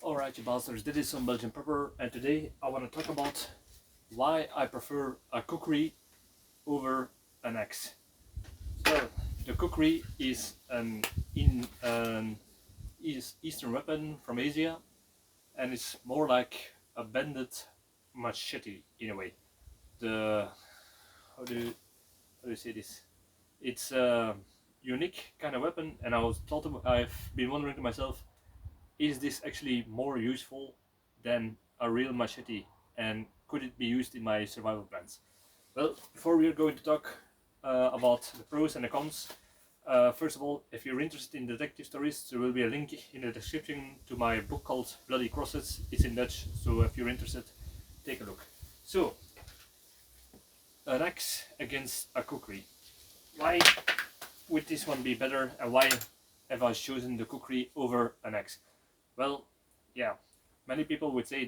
Alright, you bastards, this is Some-Belgian-prepper, and today I want to talk about why I prefer a kukri over an axe. So, the kukri is an Eastern weapon from Asia, and it's more like a bended machete in a way. How do you say this? It's a unique kind of weapon, and I've been wondering to myself, is this actually more useful than a real machete, and could it be used in my survival plans? Well, before we are going to talk about the pros and the cons, first of all, if you're interested in detective stories, there will be a link in the description to my book called Bloody Crosses. It's in Dutch, so if you're interested, take a look. So, an axe against a kukri. Why would this one be better, and why have I chosen the kukri over an axe? Well, yeah, many people would say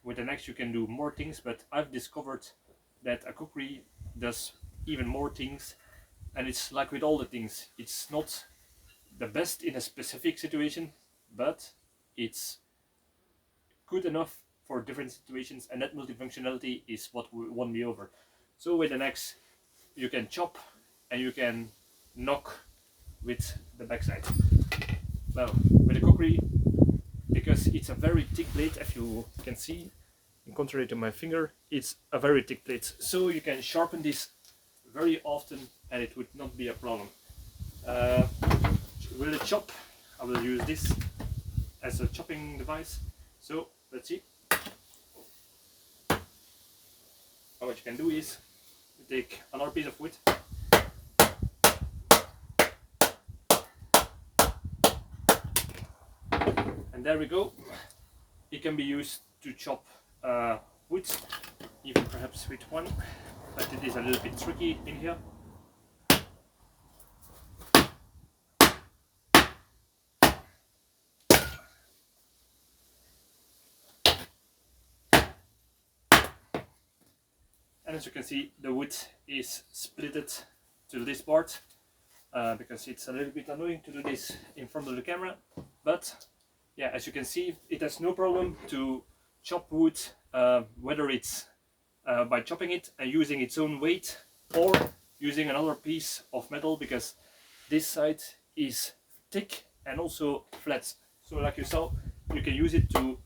with an axe you can do more things, but I've discovered that a kukri does even more things, and it's like with all the things, it's not the best in a specific situation, but it's good enough for different situations, and that multifunctionality is what won me over. So with an axe you can chop and you can knock with the backside. Well, with a kukri, because it's a very thick blade, if you can see, in contrary to my finger, it's a very thick blade, so you can sharpen this very often and it would not be a problem. With a chop, I will use this as a chopping device, so let's see. And what you can do is you take another piece of wood, and there we go. It can be used to chop wood, even perhaps with one, but it is a little bit tricky in here. And as you can see, the wood is splitted to this part, because it's a little bit annoying to do this in front of the camera, but yeah, as you can see, it has no problem to chop wood, whether it's by chopping it and using its own weight, or using another piece of metal, because this side is thick and also flat. So like you saw, you can use it to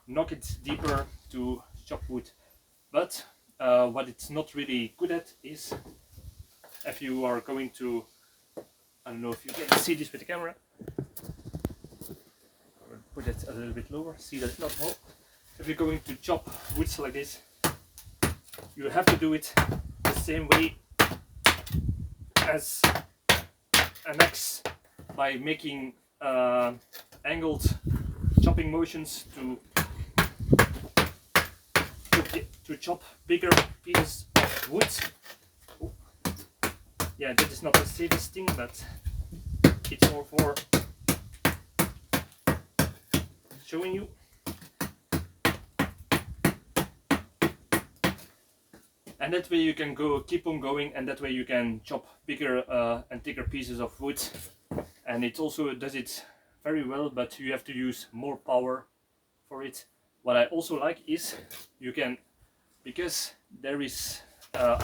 knock it deeper to chop wood. But what it's not really good at is, if you are going to, I don't know if you can see this with the camera, I'll put it a little bit lower, see that it's not hot. If you're going to chop woods like this, you have to do it the same way as an axe, by making angled chopping motions to chop bigger pieces of wood. Oh. Yeah, that is not the safest thing, but it's more for showing you. And that way you can keep on going, and that way you can chop bigger and thicker pieces of wood. And it also does it very well, but you have to use more power for it. What I also like is you can, because there is a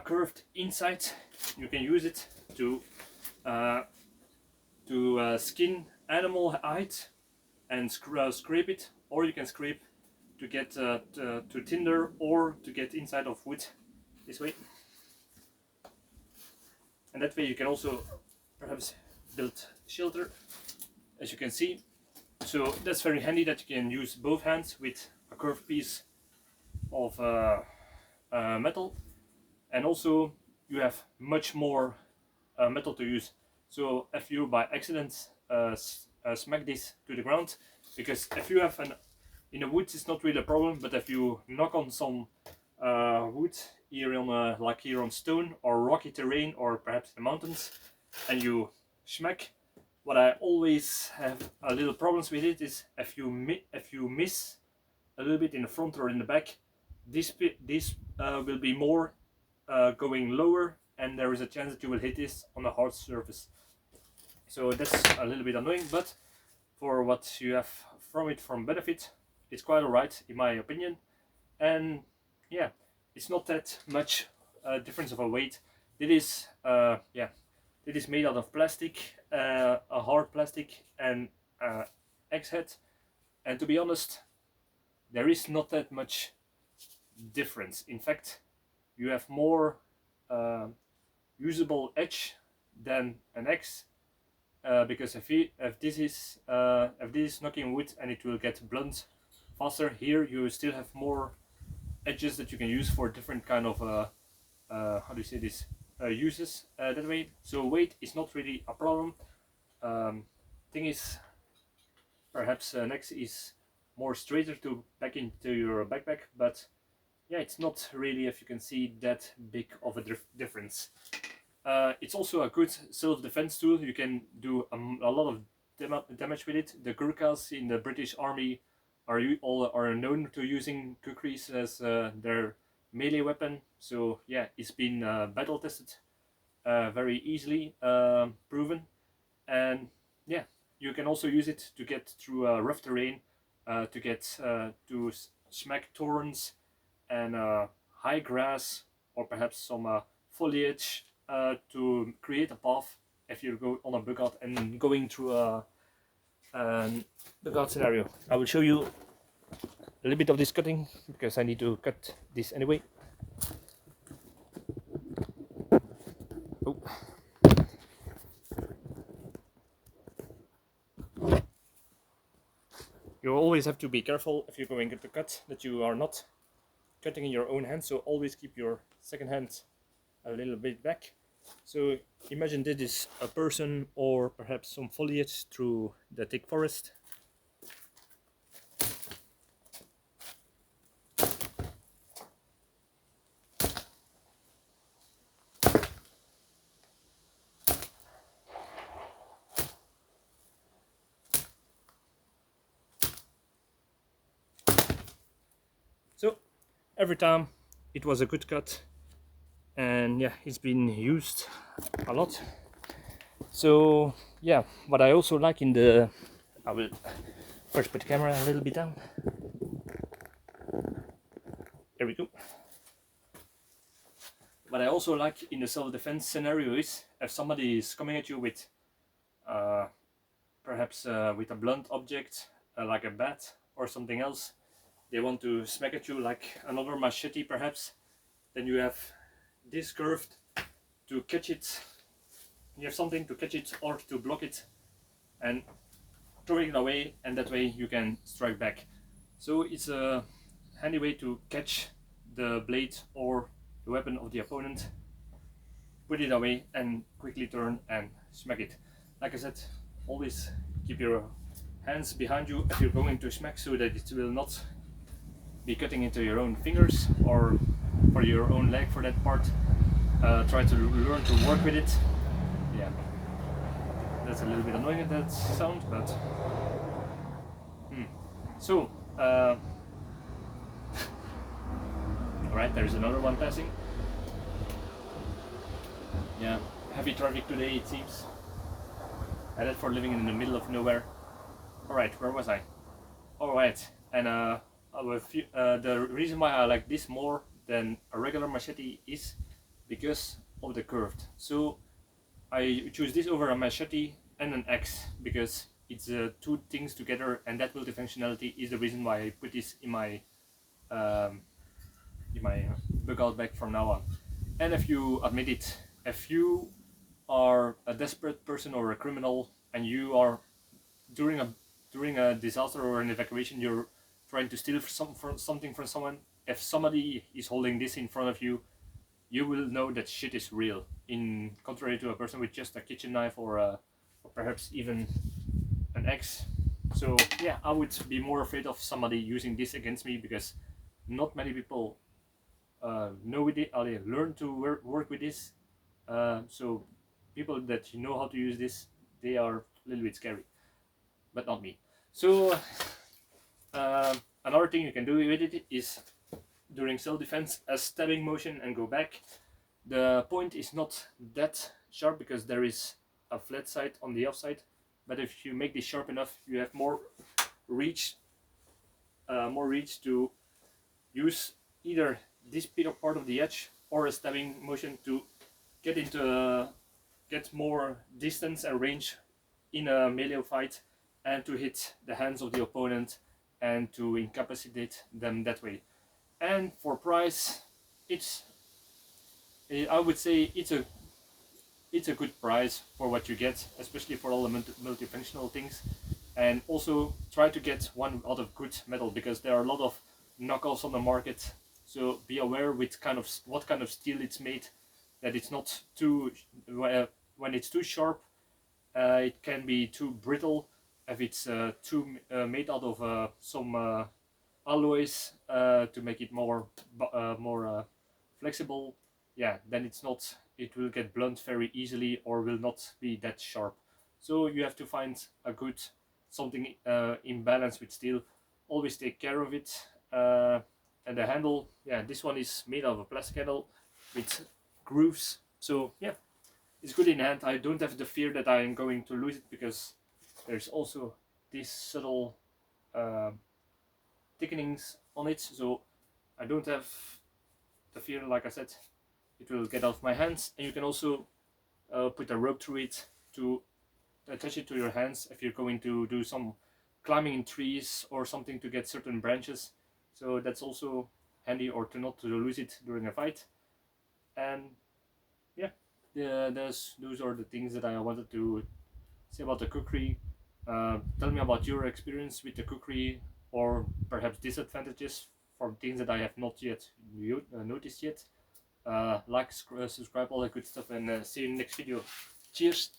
curved inside, you can use it to skin animal hide and scrape it, or you can scrape to get to tinder, or to get inside of wood this way. And that way you can also perhaps build shelter, as you can see. So that's very handy that you can use both hands with a curved piece of metal, and also you have much more metal to use. So if you by accident smack this to the ground, because if you have in the woods it's not really a problem, but if you knock on some wood here on like here on stone or rocky terrain, or perhaps the mountains, and you smack, what I always have a little problems with it is if you miss a little bit in the front or in the back, this will be more going lower, and there is a chance that you will hit this on a hard surface. So that's a little bit annoying, but for what you have from it from benefit, it's quite alright in my opinion. And yeah, it's not that much difference of a weight. It is yeah, it is made out of plastic, a hard plastic, and X head. And to be honest, there is not that much difference. In fact, you have more usable edge than an X, because if this is knocking wood and it will get blunt faster, here you still have more edges that you can use for different kind of how do you say this, uses that way. So weight is not really a problem. Thing is, perhaps next is more straighter to pack into your backpack, but yeah, it's not really, if you can see, that big of a difference. It's also a good self-defense tool. You can do a lot of damage with it. The Gurkhas in the British Army are known to using kukris as their melee weapon. So yeah, it's been battle tested, very easily proven, and yeah, you can also use it to get through rough terrain, to get to smack thorns and high grass, or perhaps some foliage, to create a path if you go on a bug out and going through a bug out scenario. I will show you a little bit of this cutting because I need to cut this anyway. Oh. You always have to be careful if you're going to cut that you are not cutting in your own hand, so always keep your second hand a little bit back. So imagine this is a person or perhaps some foliage through the thick forest. So every time it was a good cut, and yeah, it's been used a lot. So yeah, what I also like in the, I will first put the camera a little bit down. There we go. What I also like in the self-defense scenario is if somebody is coming at you with perhaps with a blunt object, like a bat or something else, they want to smack at you like another machete perhaps, then you have this curved to catch it. You have something to catch it or to block it and throw it away, and that way you can strike back. So it's a handy way to catch the blade or the weapon of the opponent, put it away and quickly turn and smack it. Like I said, always keep your hands behind you if you're going to smack, so that it will not be cutting into your own fingers or for your own leg for that part. Try to learn to work with it. Yeah, that's a little bit annoying, that sound, but so alright, there's another one passing. Yeah, heavy traffic today it seems. Headed for living in the middle of nowhere. Alright, where was I? Alright, and the reason why I like this more than a regular machete is because of the curved. So I choose this over a machete and an axe because it's two things together, and that multifunctionality is the reason why I put this in my bug out bag from now on. And if you admit it, if you are a desperate person or a criminal and you are during a disaster or an evacuation, you're trying to steal something from someone, if somebody is holding this in front of you, you will know that shit is real, in contrary to a person with just a kitchen knife or perhaps even an axe. So yeah, I would be more afraid of somebody using this against me because not many people know it, or they learn to work with this. So people that know how to use this, they are a little bit scary, but not me. So another thing you can do with it is during self-defense, a stabbing motion and go back. The point is not that sharp because there is a flat side on the offside, but if you make this sharp enough, you have more reach, to use either this bit of part of the edge or a stabbing motion to get get more distance and range in a melee fight, and to hit the hands of the opponent and to incapacitate them that way. And for price, it's I would say it's a good price for what you get, especially for all the multifunctional things. And also try to get one out of good metal, because there are a lot of knockoffs on the market. So be aware with what kind of steel it's made, that it's not too when it's too sharp, it can be too brittle. If it's made out of some alloys to make it more flexible, yeah, then it will get blunt very easily or will not be that sharp. So you have to find a good something in balance with steel. Always take care of it. And the handle, yeah, this one is made of a plastic handle with grooves. So yeah, it's good in hand. I don't have the fear that I am going to lose it, because there's also these subtle thickenings on it, so I don't have the fear, like I said, it will get out of my hands. And you can also put a rope through it to attach it to your hands if you're going to do some climbing in trees or something to get certain branches. So that's also handy, or to not to lose it during a fight. And yeah, those are the things that I wanted to say about the kukri. Tell me about your experience with the kukri, or perhaps disadvantages from things that I have not yet noticed yet. Like, subscribe, all that good stuff, and see you in the next video. Cheers!